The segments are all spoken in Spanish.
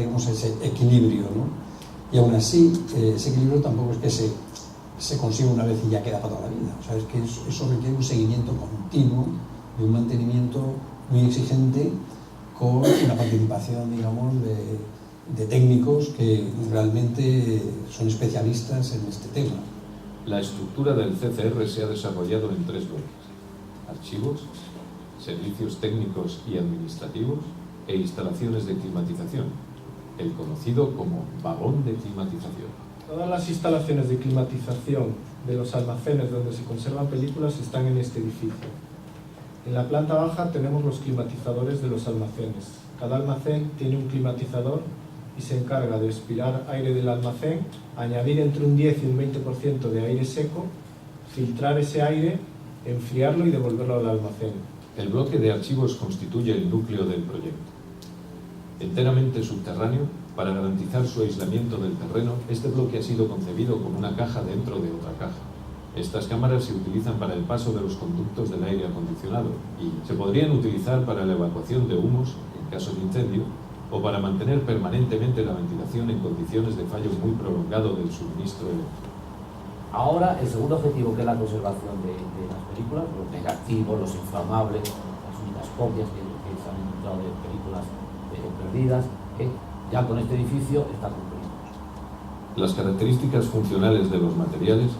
digamos, ese equilibrio, ¿no? Y aún así, ese equilibrio tampoco es que se consigue una vez y ya queda para toda la vida. O sea, es que eso requiere un seguimiento continuo y un mantenimiento muy exigente con una participación, digamos, de técnicos que realmente son especialistas en este tema. La estructura del CCR se ha desarrollado en 3 bloques: archivos, servicios técnicos y administrativos e instalaciones de climatización, el conocido como vagón de climatización. Todas las instalaciones de climatización de los almacenes donde se conservan películas están en este edificio. En la planta baja tenemos los climatizadores de los almacenes. Cada almacén tiene un climatizador y se encarga de expirar aire del almacén, añadir entre un 10 y un 20% de aire seco, filtrar ese aire, enfriarlo y devolverlo al almacén. El bloque de archivos constituye el núcleo del proyecto. Enteramente subterráneo, para garantizar su aislamiento del terreno, este bloque ha sido concebido como una caja dentro de otra caja. Estas cámaras se utilizan para el paso de los conductos del aire acondicionado y se podrían utilizar para la evacuación de humos en caso de incendio o para mantener permanentemente la ventilación en condiciones de fallo muy prolongado del suministro eléctrico. Ahora, el segundo objetivo, que es la conservación de las películas, los negativos, los inflamables, las únicas copias que se han encontrado de películas perdidas, ya con este edificio está cumplido. Las características funcionales de los materiales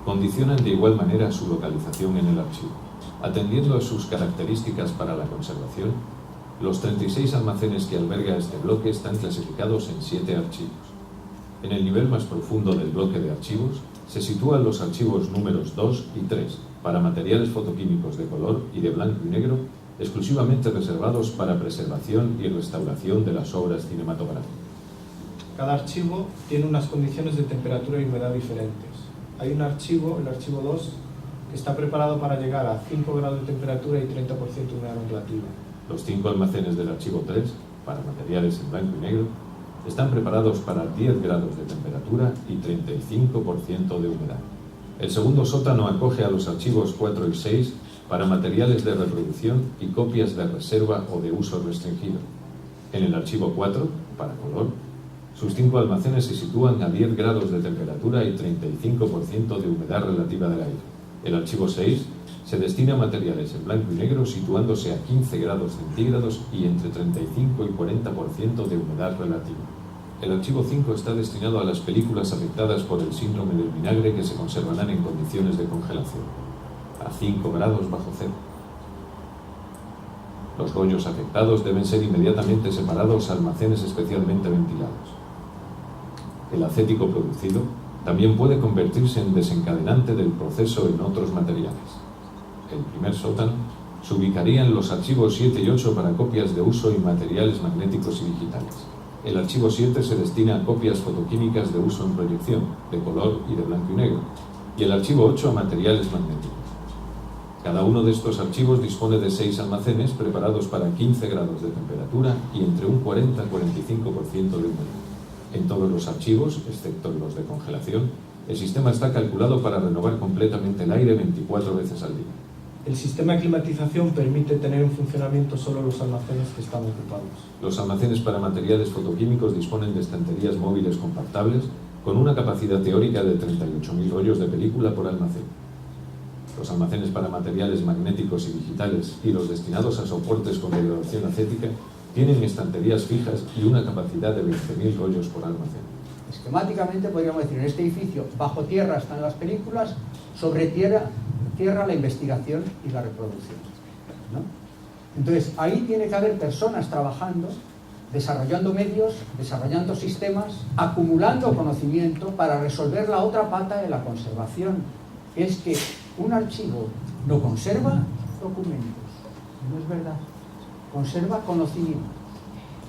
condicionan de igual manera su localización en el archivo. Atendiendo a sus características para la conservación, los 36 almacenes que alberga este bloque están clasificados en 7 archivos. En el nivel más profundo del bloque de archivos se sitúan los archivos números 2 y 3 para materiales fotoquímicos de color y de blanco y negro, exclusivamente reservados para preservación y restauración de las obras cinematográficas. Cada archivo tiene unas condiciones de temperatura y humedad diferentes. Hay un archivo, el archivo 2, que está preparado para llegar a 5 grados de temperatura y 30% de humedad relativa. Los 5 almacenes del archivo 3, para materiales en blanco y negro, están preparados para 10 grados de temperatura y 35% de humedad. El segundo sótano acoge a los archivos 4 y 6 para materiales de reproducción y copias de reserva o de uso restringido. En el archivo 4, para color, sus 5 almacenes se sitúan a 10 grados de temperatura y 35% de humedad relativa del aire. El archivo 6 se destina a materiales en blanco y negro, situándose a 15 grados centígrados y entre 35 y 40% de humedad relativa. El archivo 5 está destinado a las películas afectadas por el síndrome del vinagre, que se conservarán en condiciones de congelación, a 5 grados bajo cero. Los rollos afectados deben ser inmediatamente separados a almacenes especialmente ventilados. El acético producido también puede convertirse en desencadenante del proceso en otros materiales. El primer sótano se ubicaría en los archivos 7 y 8 para copias de uso y materiales magnéticos y digitales. El archivo 7 se destina a copias fotoquímicas de uso en proyección, de color y de blanco y negro, y el archivo 8 a materiales magnéticos. Cada uno de estos archivos dispone de 6 almacenes preparados para 15 grados de temperatura y entre un 40 y 45% de humedad. En todos los archivos, excepto en los de congelación, el sistema está calculado para renovar completamente el aire 24 veces al día. El sistema de climatización permite tener en funcionamiento solo los almacenes que están ocupados. Los almacenes para materiales fotoquímicos disponen de estanterías móviles compactables con una capacidad teórica de 38.000 rollos de película por almacén. Los almacenes para materiales magnéticos y digitales y los destinados a soportes con degradación acética tienen estanterías fijas y una capacidad de 20.000 rollos por almacén. Esquemáticamente podríamos decir, en este edificio bajo tierra están las películas, sobre tierra la investigación y la reproducción, ¿no? Entonces ahí tiene que haber personas trabajando, desarrollando medios, desarrollando sistemas, acumulando conocimiento para resolver la otra pata de la conservación, que es que un archivo no conserva documentos, no es verdad, conserva conocimiento.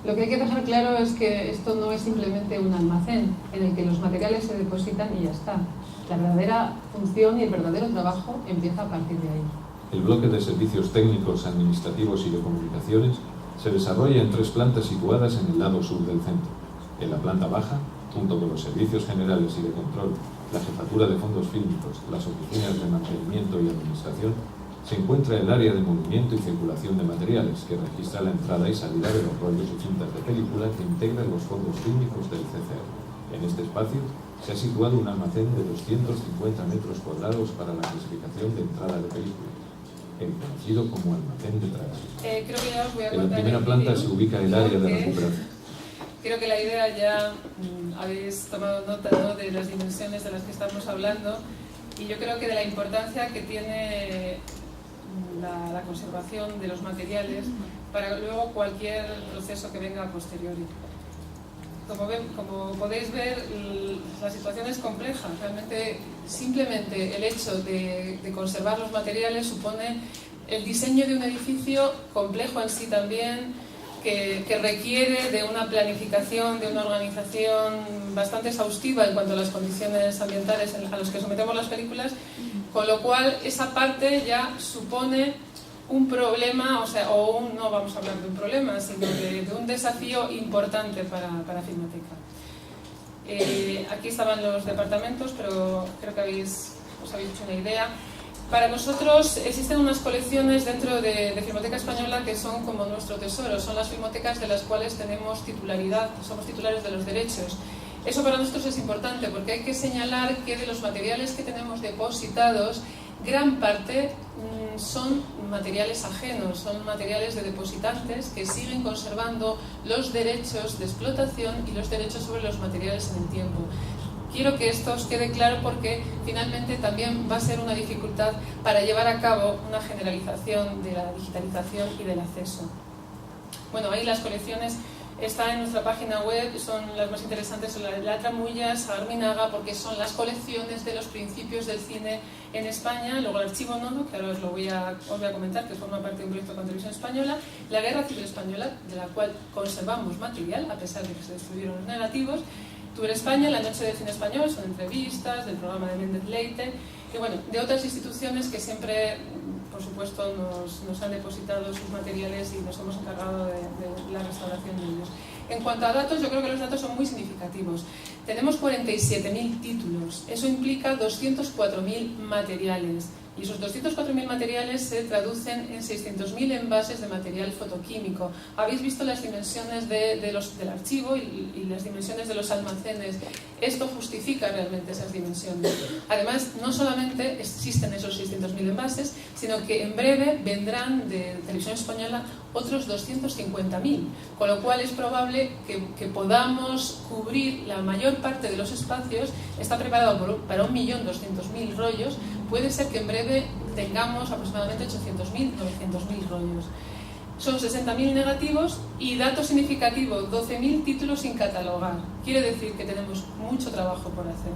Lo que hay que dejar claro es que esto no es simplemente un almacén en el que los materiales se depositan y ya está. La verdadera función y el verdadero trabajo empieza a partir de ahí. El bloque de servicios técnicos, administrativos y de comunicaciones se desarrolla en 3 plantas situadas en el lado sur del centro. En la planta baja, junto con los servicios generales y de control, la jefatura de fondos fílmicos, las oficinas de mantenimiento y administración, se encuentra el área de movimiento y circulación de materiales, que registra la entrada y salida de los rollos y cintas de película que integran los fondos fílmicos del CCR. En este espacio se ha situado un almacén de 250 metros cuadrados para la clasificación de entrada de películas, el conocido como almacén de tragas. Creo que ya os voy a En la contar primera el planta vídeo, se ubica el área de porque recuperación. creo que la idea ya habéis tomado nota, ¿no?, de las dimensiones de las que estamos hablando, y yo creo que de la importancia que tiene la conservación de los materiales para luego cualquier proceso que venga a posteriori. Como podéis ver, la situación es compleja. Realmente, simplemente el hecho de conservar los materiales supone el diseño de un edificio complejo en sí también, que requiere de una planificación, de una organización bastante exhaustiva en cuanto a las condiciones ambientales a las que sometemos las películas, con lo cual esa parte ya supone un problema, no vamos a hablar de un problema, sino de un desafío importante para Filmoteca. Aquí estaban los departamentos, pero creo que os habéis hecho una idea. Para nosotros existen unas colecciones dentro de Filmoteca Española que son como nuestro tesoro, son las filmotecas de las cuales tenemos titularidad, somos titulares de los derechos. Eso para nosotros es importante porque hay que señalar que de los materiales que tenemos depositados, gran parte son materiales ajenos, son materiales de depositantes que siguen conservando los derechos de explotación y los derechos sobre los materiales en el tiempo. Quiero que esto os quede claro porque finalmente también va a ser una dificultad para llevar a cabo una generalización de la digitalización y del acceso. Bueno, ahí las colecciones están en nuestra página web, son las más interesantes, son la Tramulla, Sagarminaga, porque son las colecciones de los principios del cine en España, luego el Archivo Nodo, que ahora os voy a comentar, que forma parte de un proyecto con Televisión Española, la Guerra Civil Española, de la cual conservamos material, a pesar de que se destruyeron los negativos, Tour España, la Noche de Cine Español, son entrevistas del programa de Méndez Leite, y bueno, de otras instituciones que siempre, por supuesto, nos han depositado sus materiales y nos hemos encargado de la restauración de ellos. En cuanto a datos, yo creo que los datos son muy significativos. Tenemos 47.000 títulos, eso implica 204.000 materiales. Y esos 204.000 materiales se traducen en 600.000 envases de material fotoquímico. Habéis visto las dimensiones del archivo y las dimensiones de los almacenes. Esto justifica realmente esas dimensiones. Además, no solamente existen esos 600.000 envases, sino que en breve vendrán de Televisión Española otros 250.000, con lo cual es probable que podamos cubrir la mayor parte de los espacios. Está preparado para 1.200.000 rollos. Puede ser que en breve tengamos aproximadamente 800.000, 900.000 rollos. Son 60.000 negativos y dato significativo, 12.000 títulos sin catalogar. Quiere decir que tenemos mucho trabajo por hacer.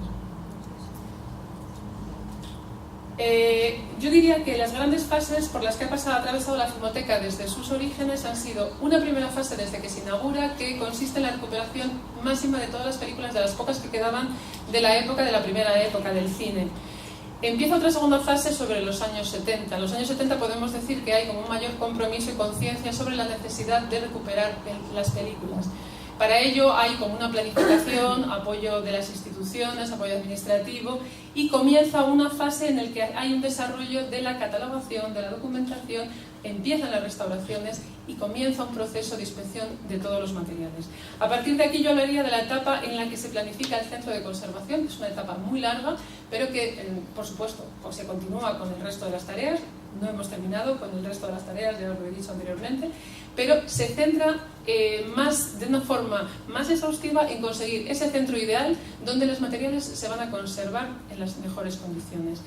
Yo diría que las grandes fases por las que ha atravesado la Filmoteca desde sus orígenes han sido una primera fase desde que se inaugura, que consiste en la recuperación máxima de todas las películas, de las pocas que quedaban de la primera época del cine. Empieza otra segunda fase sobre los años 70. En los años 70 podemos decir que hay como un mayor compromiso y conciencia sobre la necesidad de recuperar las películas. Para ello hay como una planificación, apoyo de las instituciones, apoyo administrativo, y comienza una fase en la que hay un desarrollo de la catalogación, de la documentación, empiezan las restauraciones y comienza un proceso de inspección de todos los materiales. A partir de aquí yo hablaría de la etapa en la que se planifica el centro de conservación, que es una etapa muy larga, pero que, por supuesto, pues se continúa con el resto de las tareas. No hemos terminado con el resto de las tareas, ya os lo he dicho anteriormente, pero se centra de una forma más exhaustiva en conseguir ese centro ideal donde los materiales se van a conservar en las mejores condiciones.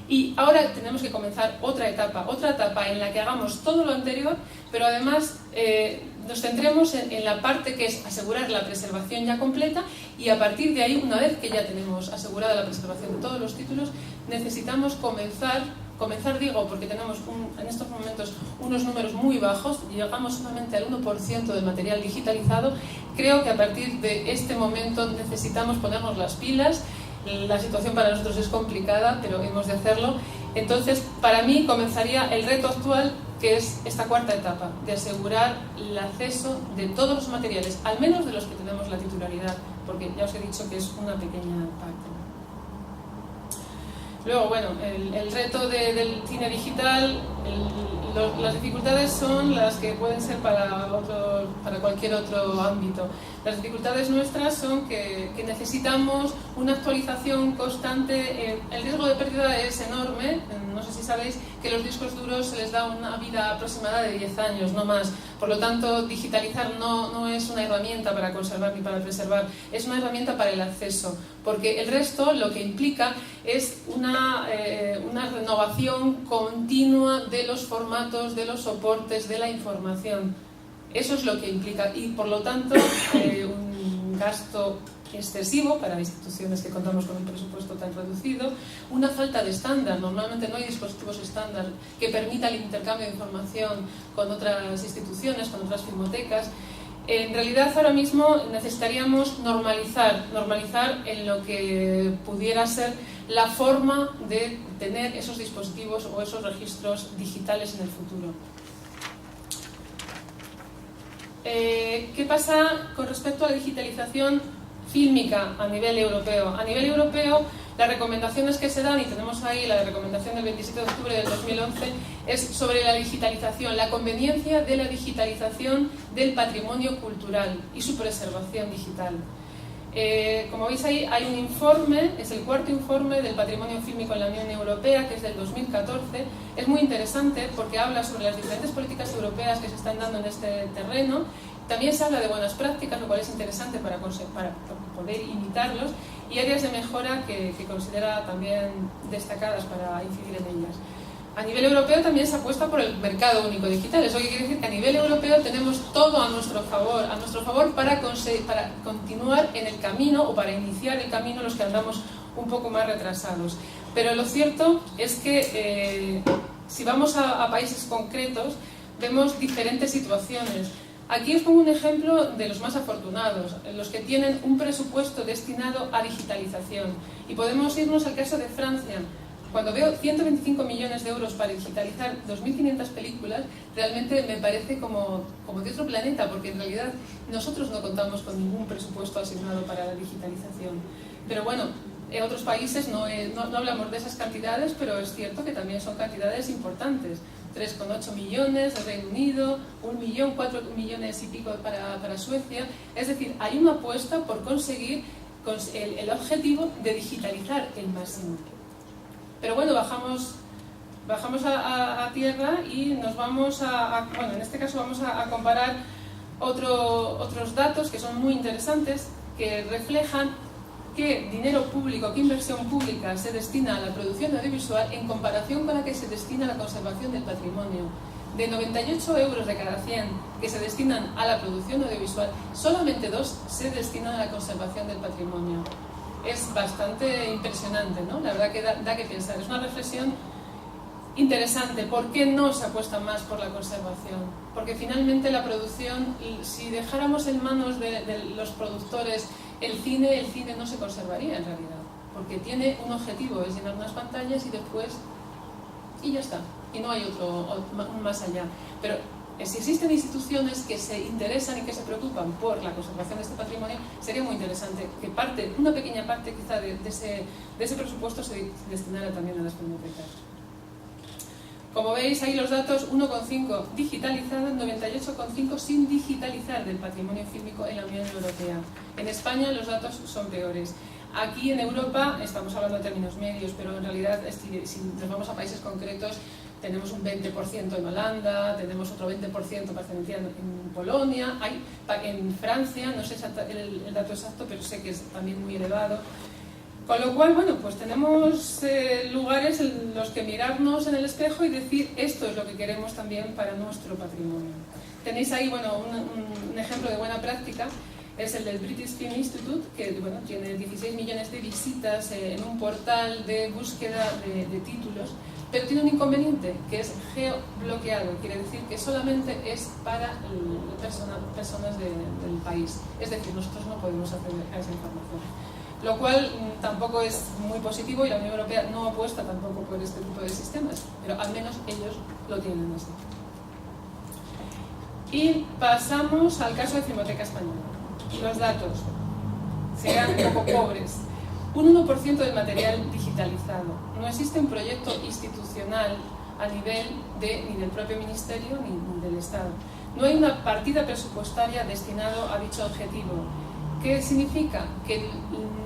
Y ahora tenemos que comenzar otra etapa en la que hagamos todo lo anterior, pero además nos centremos en la parte que es asegurar la preservación ya completa, y a partir de ahí, una vez que ya tenemos asegurada la preservación de todos los títulos, necesitamos comenzar digo, porque tenemos en estos momentos unos números muy bajos, llegamos solamente al 1% del material digitalizado. Creo que a partir de este momento necesitamos ponernos las pilas. La situación para nosotros es complicada, pero hemos de hacerlo. Entonces, para mí comenzaría el reto actual, que es esta cuarta etapa, de asegurar el acceso de todos los materiales, al menos de los que tenemos la titularidad, porque ya os he dicho que es una pequeña parte. Luego, bueno, el reto del cine digital, las dificultades son las que pueden ser para cualquier otro ámbito. Las dificultades nuestras son que necesitamos una actualización constante. El riesgo de pérdida es enorme. No sé si sabéis que los discos duros se les da una vida aproximada de 10 años, no más. Por lo tanto, digitalizar no es una herramienta para conservar ni para preservar, es una herramienta para el acceso. Porque el resto lo que implica es una renovación continua de los formatos, de los soportes, de la información. Eso es lo que implica, y por lo tanto un gasto excesivo para instituciones que contamos con un presupuesto tan reducido, una falta de estándar. Normalmente no hay dispositivos estándar que permitan el intercambio de información con otras instituciones, con otras filmotecas. En realidad ahora mismo necesitaríamos normalizar en lo que pudiera ser la forma de tener esos dispositivos o esos registros digitales en el futuro. ¿Qué pasa con respecto a la digitalización fílmica a nivel europeo? A nivel europeo, las recomendaciones que se dan, y tenemos ahí la recomendación del 27 de octubre del 2011, es sobre la digitalización, la conveniencia de la digitalización del patrimonio cultural y su preservación digital. Como veis ahí, hay un informe, es el cuarto informe del patrimonio fílmico en la Unión Europea, que es del 2014. Es muy interesante porque habla sobre las diferentes políticas europeas que se están dando en este terreno. También se habla de buenas prácticas, lo cual es interesante para poder imitarlos, y áreas de mejora que considera también destacadas para incidir en ellas. A nivel europeo también se apuesta por el mercado único digital. Eso quiere decir que a nivel europeo tenemos todo a nuestro favor para continuar en el camino, o para iniciar el camino los que andamos un poco más retrasados. Pero lo cierto es que si vamos a países concretos, vemos diferentes situaciones. Aquí os pongo un ejemplo de los más afortunados, los que tienen un presupuesto destinado a digitalización. Y podemos irnos al caso de Francia. Cuando veo 125 millones de euros para digitalizar 2.500 películas, realmente me parece como de otro planeta, porque en realidad nosotros no contamos con ningún presupuesto asignado para la digitalización. Pero bueno, en otros países no hablamos de esas cantidades, pero es cierto que también son cantidades importantes. 3,8 millones de Reino Unido, 1 millón, 4 millones y pico para Suecia. Es decir, hay una apuesta por conseguir el objetivo de digitalizar el máximo. Pero bueno, bajamos a tierra y nos vamos bueno, en este caso vamos a comparar otros datos que son muy interesantes, que reflejan qué dinero público, qué inversión pública se destina a la producción audiovisual en comparación con la que se destina a la conservación del patrimonio. De 98 euros de cada 100 que se destinan a la producción audiovisual, solamente 2 se destinan a la conservación del patrimonio. Es bastante impresionante, ¿no? La verdad que da que pensar. Es una reflexión interesante. ¿Por qué no se apuesta más por la conservación? Porque finalmente la producción, si dejáramos en manos de los productores el cine no se conservaría en realidad. Porque tiene un objetivo, es llenar unas pantallas y ya está. Y no hay otro más allá. Pero si existen instituciones que se interesan y que se preocupan por la conservación de este patrimonio, sería muy interesante que una pequeña parte quizá de ese presupuesto se destinara también a las filmotecas. Como veis ahí los datos, 1,5 digitalizado, 98,5 sin digitalizar del patrimonio fílmico en la Unión Europea. En España los datos son peores. Aquí en Europa estamos hablando de términos medios, pero en realidad si nos vamos a países concretos, tenemos un 20% en Holanda, tenemos otro 20% perteneciente en Polonia, en Francia, no sé el dato exacto, pero sé que es también muy elevado. Con lo cual, bueno, pues tenemos lugares en los que mirarnos en el espejo y decir, esto es lo que queremos también para nuestro patrimonio. Tenéis ahí, bueno, un ejemplo de buena práctica, es el del British Film Institute, que bueno, tiene 16 millones de visitas en un portal de búsqueda de títulos, pero tiene un inconveniente, que es geobloqueado, quiere decir que solamente es para personas del país, es decir, nosotros no podemos acceder a esa información. Lo cual tampoco es muy positivo, y la Unión Europea no apuesta tampoco por este tipo de sistemas, pero al menos ellos lo tienen así. Y pasamos al caso de Filmoteca Española. Los datos serán un poco pobres. un 1% del material digitalizado. No existe un proyecto institucional a nivel ni del propio Ministerio ni del Estado. No hay una partida presupuestaria destinada a dicho objetivo. ¿Qué significa? Que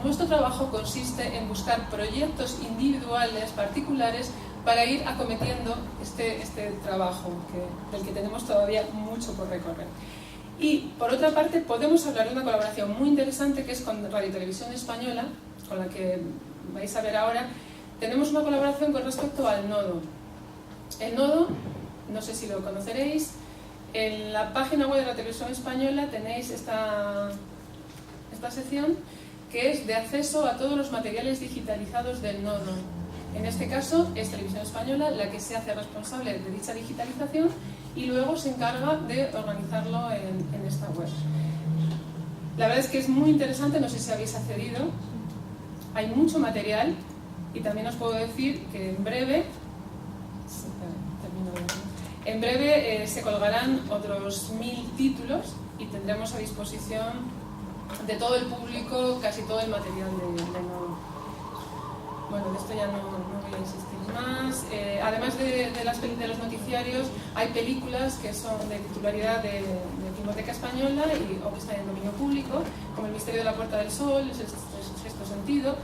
nuestro trabajo consiste en buscar proyectos individuales, particulares, para ir acometiendo este trabajo del que tenemos todavía mucho por recorrer. Y por otra parte podemos hablar de una colaboración muy interesante que es con Radio Televisión Española, con la que vais a ver ahora. Tenemos una colaboración con respecto al nodo. El nodo, no sé si lo conoceréis, en la página web de la Televisión Española tenéis esta sección que es de acceso a todos los materiales digitalizados del nodo. En este caso es Televisión Española la que se hace responsable de dicha digitalización y luego se encarga de organizarlo en esta web. La verdad es que es muy interesante, no sé si habéis accedido, hay mucho material y también os puedo decir que en breve se colgarán otros 1000 títulos y tendremos a disposición de todo el público casi todo el material de nodo. Bueno, de esto ya no voy a insistir más. Además de los noticiarios, hay películas que son de titularidad de Filmoteca Española o que están en dominio público, como El misterio de la Puerta del Sol, El sexto sentido.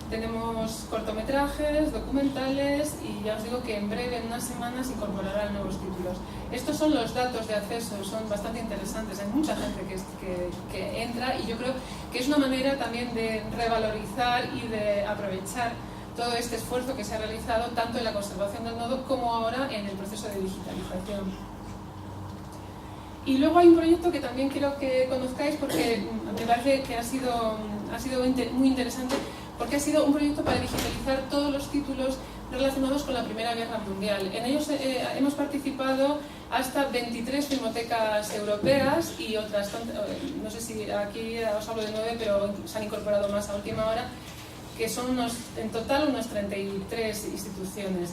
Tenemos cortometrajes, documentales y ya os digo que en breve, en unas semanas, incorporarán nuevos títulos. Estos son los datos de acceso, son bastante interesantes. Hay mucha gente que entra y yo creo que es una manera también de revalorizar y de aprovechar todo este esfuerzo que se ha realizado tanto en la conservación del nodo como ahora en el proceso de digitalización. Y luego hay un proyecto que también quiero que conozcáis porque me parece que ha sido muy interesante, porque ha sido un proyecto para digitalizar todos los títulos relacionados con la Primera Guerra Mundial. En ellos hemos participado hasta 23 filmotecas europeas y otras, no sé si aquí os hablo de 9, pero se han incorporado más a última hora, que son en total unas 33 instituciones.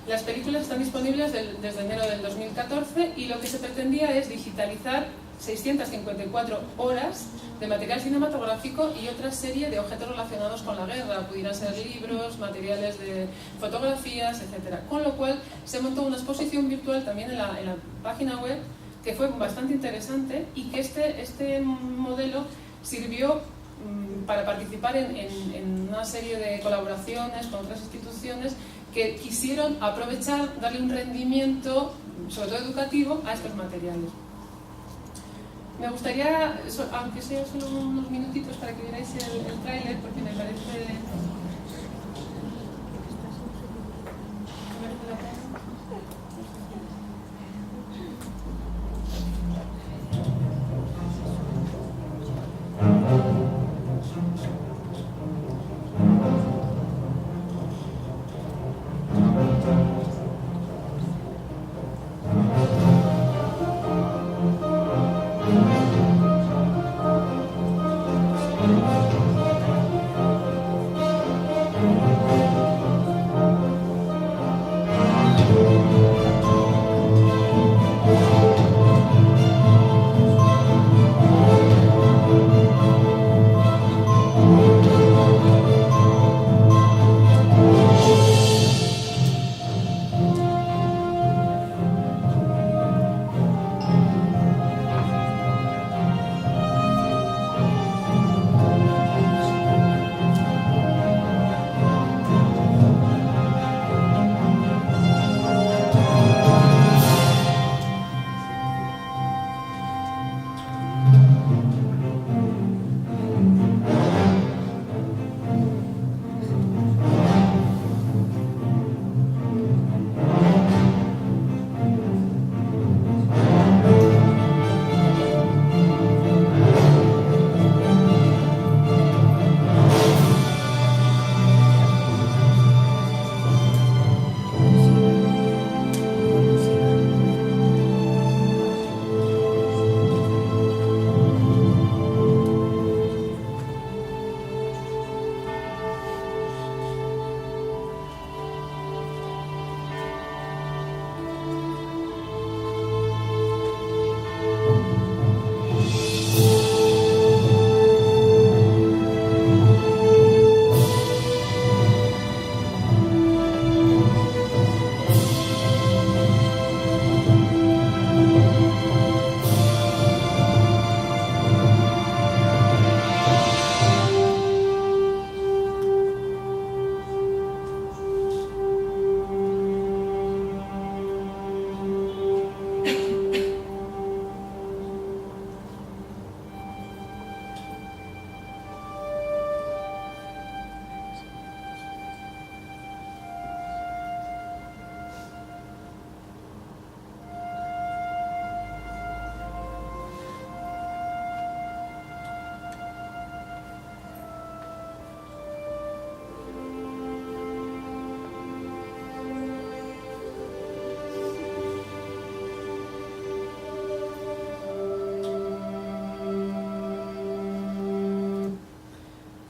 Las películas están disponibles desde enero del 2014 y lo que se pretendía es digitalizar 654 horas de material cinematográfico y otra serie de objetos relacionados con la guerra. Pudieran ser libros, materiales de fotografías, etc. Con lo cual se montó una exposición virtual también en la página web que fue bastante interesante y que este modelo sirvió para participar en una serie de colaboraciones con otras instituciones que quisieron aprovechar, darle un rendimiento, sobre todo educativo, a estos materiales. Me gustaría, aunque sea solo unos minutitos para que veáis el tráiler, porque me parece la pena.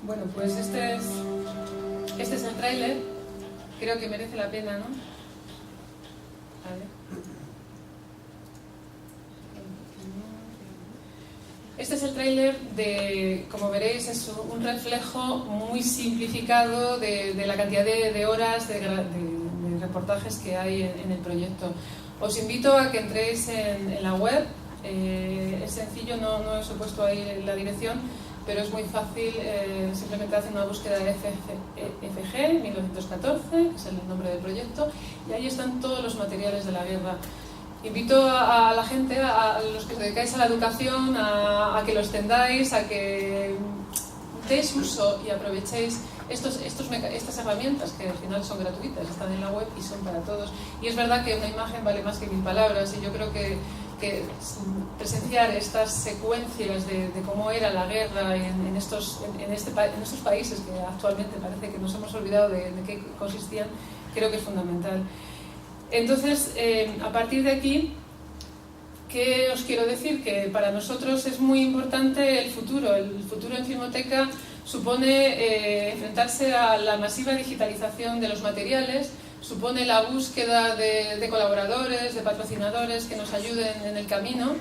Bueno, pues este es el tráiler. Creo que merece la pena, ¿no? A ver. Este es el tráiler de, como veréis, es un reflejo muy simplificado de la cantidad de horas de reportajes que hay en el proyecto. Os invito a que entréis en la web. Es sencillo, no os he puesto ahí la dirección, pero es muy fácil. Simplemente hacen una búsqueda de FG 1914, que es el nombre del proyecto, y ahí están todos los materiales de la guerra. Invito a la gente, a los que os dedicáis a la educación, a que lo extendáis, a que deis uso y aprovechéis estas herramientas, que al final son gratuitas, están en la web y son para todos. Y es verdad que una imagen vale más que 1000 palabras, y yo creo que presenciar estas secuencias de cómo era la guerra en estos países que actualmente parece que nos hemos olvidado de qué consistían, creo que es fundamental. Entonces, a partir de aquí, ¿qué os quiero decir? Que para nosotros es muy importante el futuro. El futuro en Filmoteca supone enfrentarse a la masiva digitalización de los materiales, supone la búsqueda de colaboradores, de patrocinadores que nos ayuden en el camino.